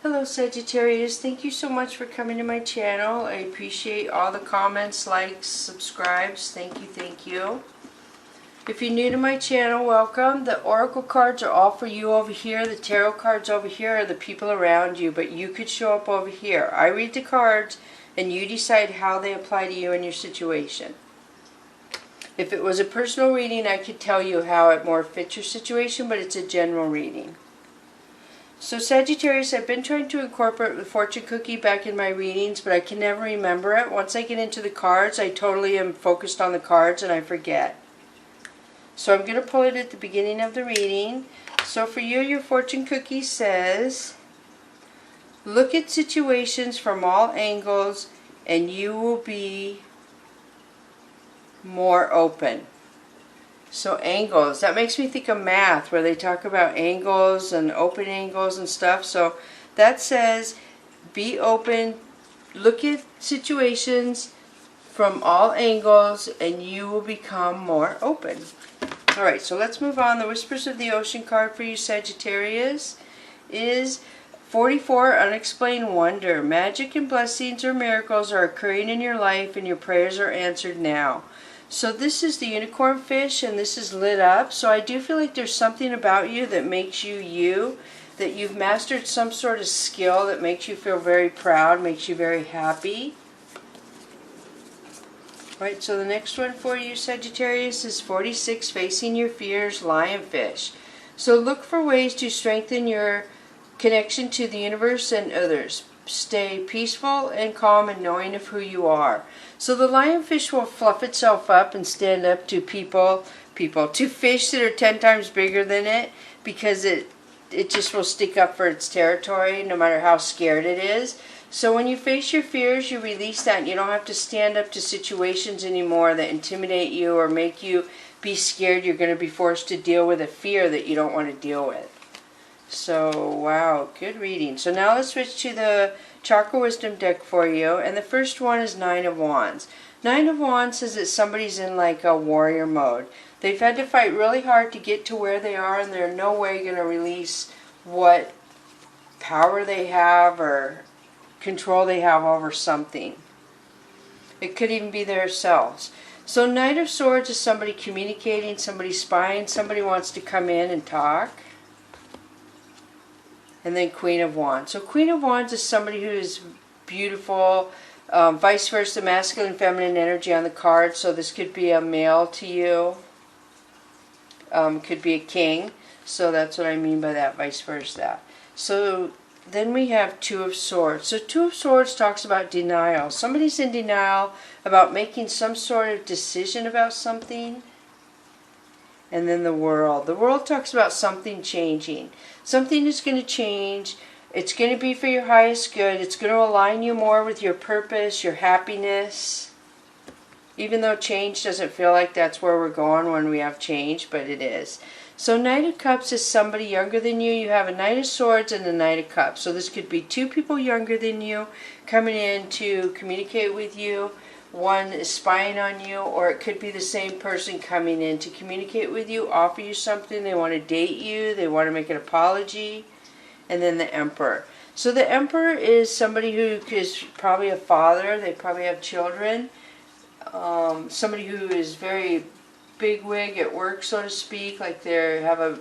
Hello Sagittarius, thank you so much for coming to my channel. I appreciate all the comments, likes, subscribes. Thank you, thank you. If you're new to my channel, welcome. The oracle cards are all for you over here. The tarot cards over here are the people around you, but you could show up over here. I read the cards and you decide how they apply to you and your situation. If it was a personal reading, I could tell you how it more fits your situation, but it's a general reading. So Sagittarius, I've been trying to incorporate the fortune cookie back in my readings, but I can never remember it. Once I get into the cards, I totally am focused on the cards and I forget. So I'm going to pull it at the beginning of the reading. So for you, your fortune cookie says, look at situations from all angles and you will be more open. So angles, that makes me think of math where they talk about angles and open angles and stuff. So that says be open, look at situations from all angles and you will become more open. Alright, so let's move on. The Whispers of the Ocean card for you Sagittarius is 44, Unexplained Wonder. Magic and blessings or miracles are occurring in your life and your prayers are answered now. So this is the unicorn fish and this is lit up. So I do feel like there's something about you that makes you you, that you've mastered some sort of skill that makes you feel very proud, makes you very happy. Right, so the next one for you Sagittarius is 46, Facing Your Fears, Lionfish. So look for ways to strengthen your connection to the universe and others. Stay peaceful and calm and knowing of who you are. So the lionfish will fluff itself up and stand up to to fish that are 10 times bigger than it, because it just will stick up for its territory no matter how scared it is. So when you face your fears, you release that and you don't have to stand up to situations anymore that intimidate you or make you be scared you're going to be forced to deal with a fear that you don't want to deal with. So, wow, good reading. So now let's switch to the Chakra Wisdom deck for you. And the first one is Nine of Wands. Nine of Wands says that somebody's in like a warrior mode. They've had to fight really hard to get to where they are and they're no way going to release what power they have or control they have over something. It could even be themselves. So Knight of Swords is somebody communicating, somebody spying, somebody wants to come in and talk. And then Queen of Wands. So Queen of Wands is somebody who is beautiful, vice versa, masculine and feminine energy on the card. So this could be a male to you, could be a king. So that's what I mean by that, vice versa. So then we have Two of Swords. So Two of Swords talks about denial. Somebody's in denial about making some sort of decision about something. And then the World. The World talks about something changing. Something is going to change. It's going to be for your highest good. It's going to align you more with your purpose, your happiness. Even though change doesn't feel like that's where we're going when we have change, but it is. So Knight of Cups is somebody younger than you. You have a Knight of Swords and a Knight of Cups. So this could be two people younger than you coming in to communicate with you. One is spying on you, or it could be the same person coming in to communicate with you, offer you something, they want to date you, they want to make an apology. And then the Emperor. So the Emperor is somebody who is probably a father, they probably have children, somebody who is very bigwig at work, so to speak, like they have a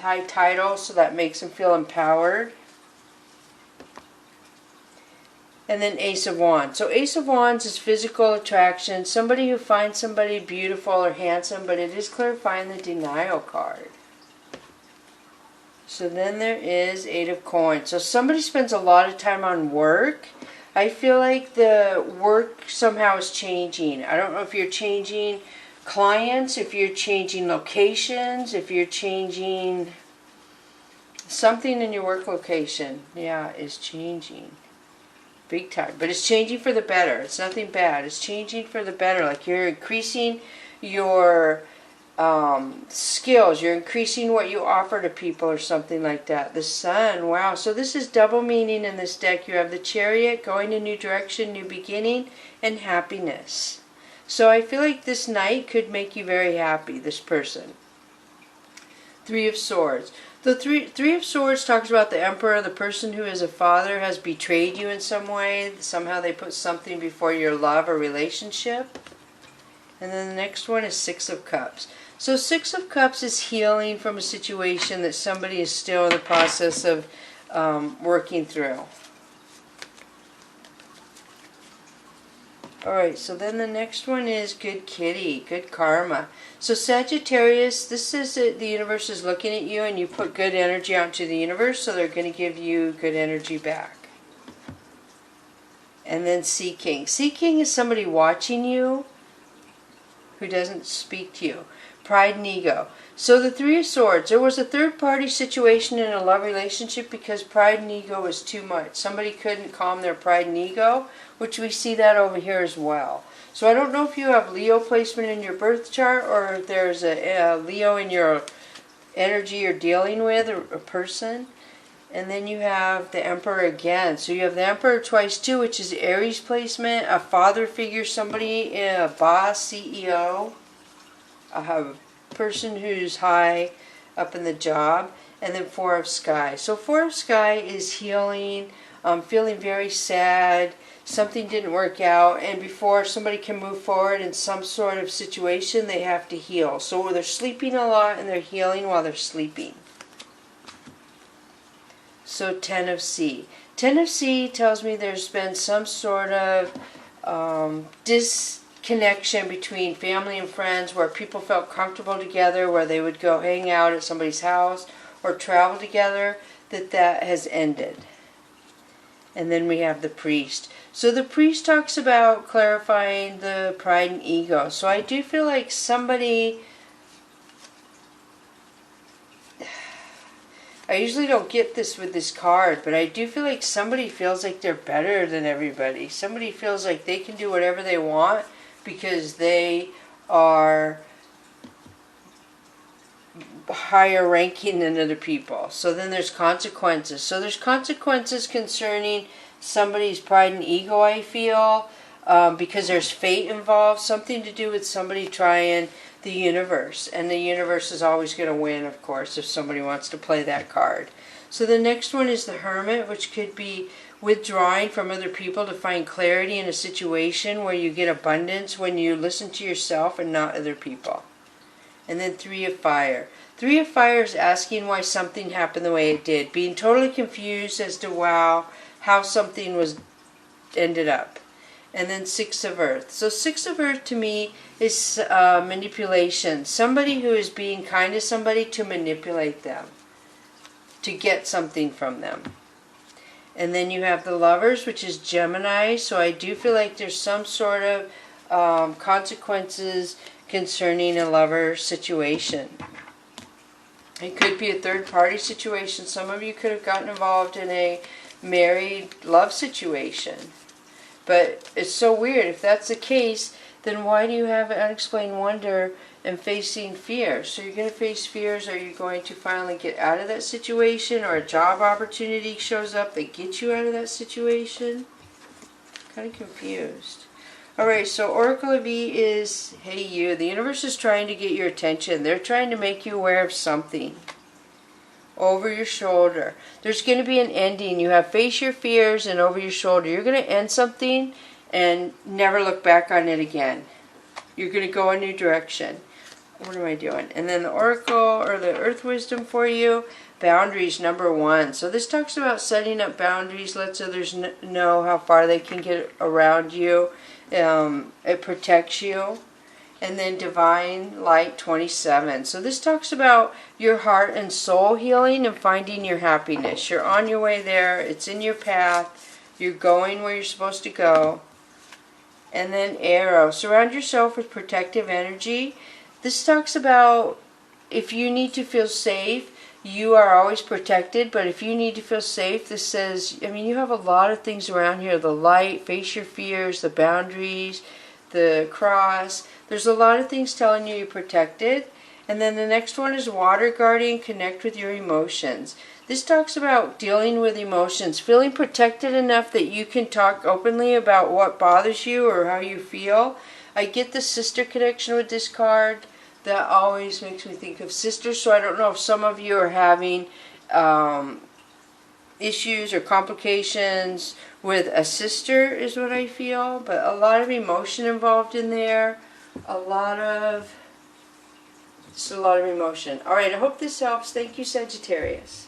high title, so that makes them feel empowered. And then Ace of Wands. So Ace of Wands is physical attraction. Somebody who finds somebody beautiful or handsome, but it is clarifying the denial card. So then there is Eight of Coins. So somebody spends a lot of time on work. I feel like the work somehow is changing. I don't know if you're changing clients, if you're changing locations, if you're changing something in your work location. Yeah, is changing. Big time. But it's changing for the better. It's nothing bad. It's changing for the better. Like you're increasing your skills. You're increasing what you offer to people or something like that. The Sun. Wow. So this is double meaning in this deck. You have the Chariot, going a new direction, new beginning, and happiness. So I feel like this night could make you very happy, this person. Three of Swords. The three of Swords talks about the Emperor, the person who is a father has betrayed you in some way. Somehow they put something before your love or relationship. And then the next one is Six of Cups. So Six of Cups is healing from a situation that somebody is still in the process of working through. Alright, so then the next one is Good Kitty, Good Karma. So Sagittarius, this is it, the universe is looking at you and you put good energy out to the universe, so they're going to give you good energy back. And then Sea King. Sea King is somebody watching you who doesn't speak to you. Pride and Ego. So the Three of Swords, there was a third-party situation in a love relationship because pride and ego was too much. Somebody couldn't calm their pride and ego, which we see that over here as well. So I don't know if you have Leo placement in your birth chart or if there's a Leo in your energy you're dealing with, or a person. And then you have the Emperor again. So you have the Emperor twice too, which is Aries placement, a father figure, somebody, a boss, CEO, a person who's high up in the job, and then Four of Sky. So Four of Sky is healing, feeling very sad, something didn't work out, and before somebody can move forward in some sort of situation, they have to heal. So they're sleeping a lot and they're healing while they're sleeping. So Ten of Sea. Ten of Sea tells me there's been some sort of disconnection between family and friends where people felt comfortable together, where they would go hang out at somebody's house or travel together, that has ended. And then we have the Priest. So the Priest talks about clarifying the pride and ego. So I do feel like somebody... I usually don't get this with this card, but I do feel like somebody feels like they're better than everybody. Somebody feels like they can do whatever they want because they are higher ranking than other people. So then there's consequences. So there's consequences concerning somebody's pride and ego, I feel, because there's fate involved, something to do with somebody trying the universe. And the universe is always going to win, of course, if somebody wants to play that card. So the next one is the Hermit, which could be withdrawing from other people to find clarity in a situation where you get abundance when you listen to yourself and not other people. And then Three of Fire. Three of Fire is asking why something happened the way it did. Being totally confused as to how something was ended up. And then Six of Earth. So Six of Earth to me is manipulation. Somebody who is being kind to somebody to manipulate them, to get something from them. And then you have the Lovers, which is Gemini. So I do feel like there's some sort of consequences concerning a lover situation. It could be a third-party situation. Some of you could have gotten involved in a married love situation. But it's so weird. If that's the case, then why do you have unexplained wonder and facing fear? So you're going to face fears. Are you going to finally get out of that situation, or a job opportunity shows up that gets you out of that situation? Kind of confused. Alright, so Oracle of E is, hey you, the universe is trying to get your attention. They're trying to make you aware of something. Over your shoulder. There's going to be an ending. You have face your fears and over your shoulder. You're going to end something and never look back on it again. You're going to go a new direction. What am I doing? And then the Oracle, or the Earth Wisdom for you, boundaries, number 1. So this talks about setting up boundaries, lets others know how far they can get around you. It protects you. And then Divine Light 27. So this talks about your heart and soul healing and finding your happiness. You're on your way there. It's in your path. You're going where you're supposed to go. And then Arrow. Surround yourself with protective energy. This talks about if you need to feel safe, you are always protected. But if you need to feel safe, this says, I mean, you have a lot of things around here. The light, face your fears, the boundaries, the cross. There's a lot of things telling you you're protected. And then the next one is Water Guardian, connect with your emotions. This talks about dealing with emotions, feeling protected enough that you can talk openly about what bothers you or how you feel. I get the sister connection with this card, that always makes me think of sisters. So I don't know if some of you are having issues or complications with a sister is what I feel, but a lot of emotion involved in there. Just a lot of emotion. Alright, I hope this helps. Thank you, Sagittarius.